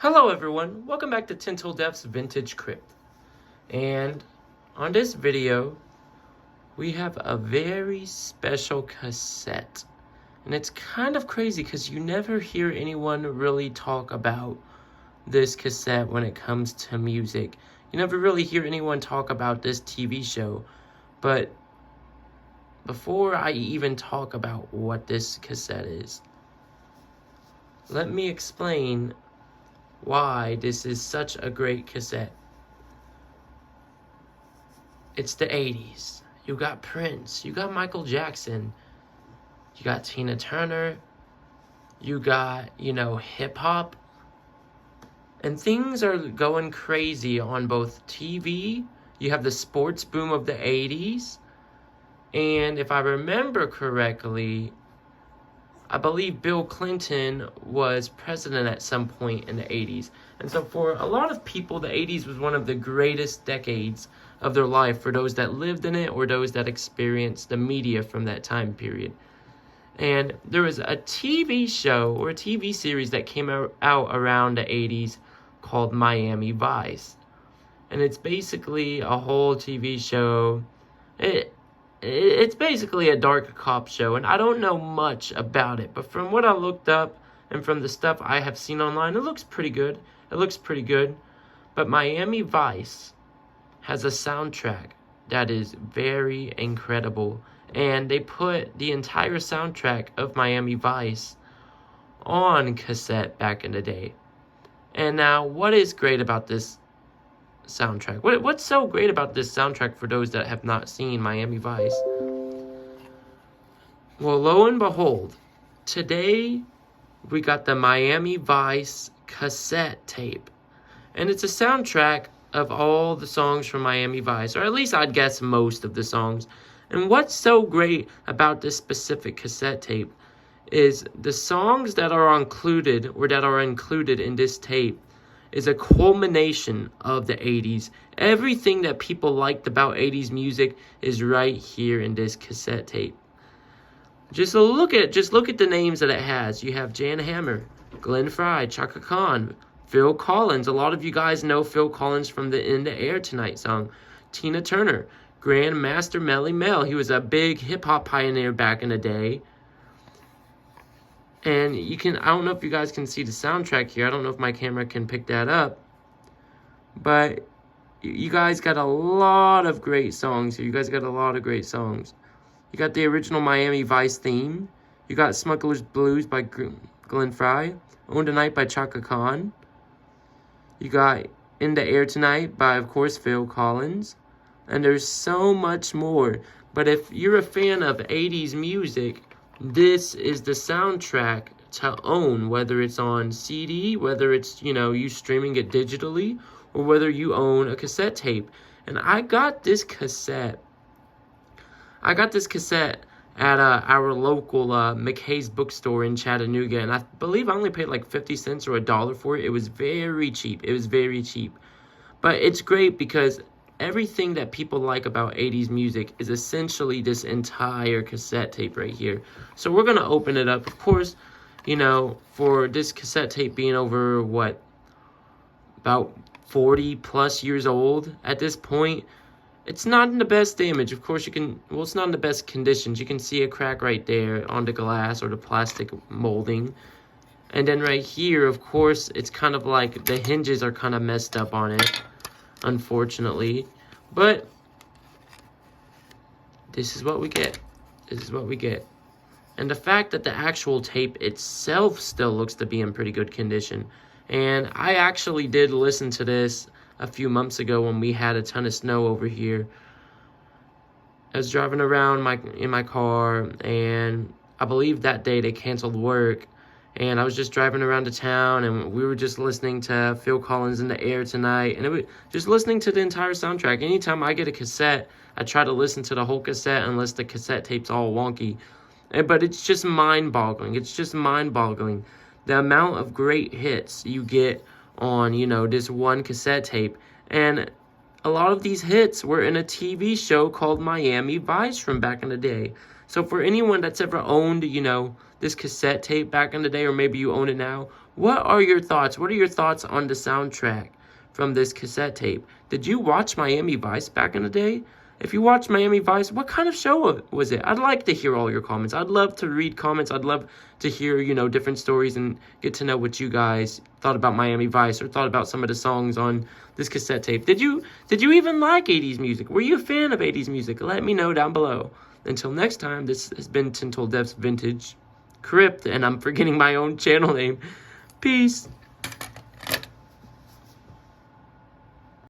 Hello everyone, welcome back to TenTillDeath's Vintage Crypt. And on this video, we have a very special cassette. And it's kind of crazy because you never hear anyone really talk about this cassette when it comes to music. You never really hear anyone talk about this TV show. But before I even talk about what this cassette is, let me explain why this is such a great cassette. It's the 80s. You got Prince, you got Michael Jackson, you got Tina Turner, you got, hip hop. And things are going crazy on both TV. You have the sports boom of the 80s. And if I remember correctly, I believe Bill Clinton was president at some point in the 80s. And so for a lot of people, the 80s was one of the greatest decades of their life for those that lived in it or those that experienced the media from that time period. And there was a TV show or a TV series that came out around the 80s called Miami Vice. And it's basically a whole TV show. It's basically a dark cop show, and I don't know much about it, but from what I looked up and from the stuff I have seen online, it looks pretty good. But Miami Vice has a soundtrack that is very incredible, and they put the entire soundtrack of Miami Vice on cassette back in the day. And now, what is great about this soundtrack? What's so great about this soundtrack for those that have not seen Miami Vice? Well, lo and behold, today we got the Miami Vice cassette tape. And it's a soundtrack of all the songs from Miami Vice, or at least I'd guess most of the songs. And what's so great about this specific cassette tape is the songs that are included in this tape is a culmination of the 80s. Everything that people liked about 80s music is right here in this cassette tape. Just look at the names that it has. You have Jan Hammer, Glenn Frey, Chaka Khan, Phil Collins. A lot of you guys know Phil Collins from the In the Air Tonight song. Tina Turner, Grandmaster Melly Mel. He was a big hip-hop pioneer back in the day. And I don't know if you guys can see the soundtrack here. I don't know if my camera can pick that up. But you guys got a lot of great songs here. You got the original Miami Vice theme. You got Smuggler's Blues by Glenn Frey. Own the Night by Chaka Khan. You got In the Air Tonight by, of course, Phil Collins. And there's so much more. But if you're a fan of 80s music, this is the soundtrack to own, whether it's on CD, whether it's, you streaming it digitally, or whether you own a cassette tape. And I got this cassette at our local McKay's bookstore in Chattanooga, and I believe I only paid like 50 cents or $1 for it. It was very cheap. But it's great because everything that people like about 80s music is essentially this entire cassette tape right here. So we're going to open it up. Of course, for this cassette tape being over, about 40 plus years old at this point, it's not in the best damage. Of course, it's not in the best conditions. You can see a crack right there on the glass or the plastic molding. And then right here, of course, it's kind of like the hinges are kind of messed up on it, unfortunately. But this is what we get. And the fact that the actual tape itself still looks to be in pretty good condition. And I actually did listen to this a few months ago when we had a ton of snow over here. I was driving around in my car, and I believe that day they canceled work. And I was just driving around the town, and we were just listening to Phil Collins In the Air Tonight, and just listening to the entire soundtrack. Anytime I get a cassette, I try to listen to the whole cassette unless the cassette tape's all wonky. But it's just mind-boggling. The amount of great hits you get on, this one cassette tape. And a lot of these hits were in a TV show called Miami Vice from back in the day. So for anyone that's ever owned, this cassette tape back in the day, or maybe you own it now, What are your thoughts? What are your thoughts on the soundtrack from this cassette tape? Did you watch Miami Vice back in the day? If you watched Miami Vice, what kind of show was it? I'd like to hear all your comments. I'd love to read comments. I'd love to hear, you know, different stories and get to know what you guys thought about Miami Vice or thought about some of the songs on this cassette tape. Did you even like 80s music? Were you a fan of 80s music? Let me know down below. Until next time, this has been TenTillDeath's Vintage Crypt, and I'm forgetting my own channel name. Peace.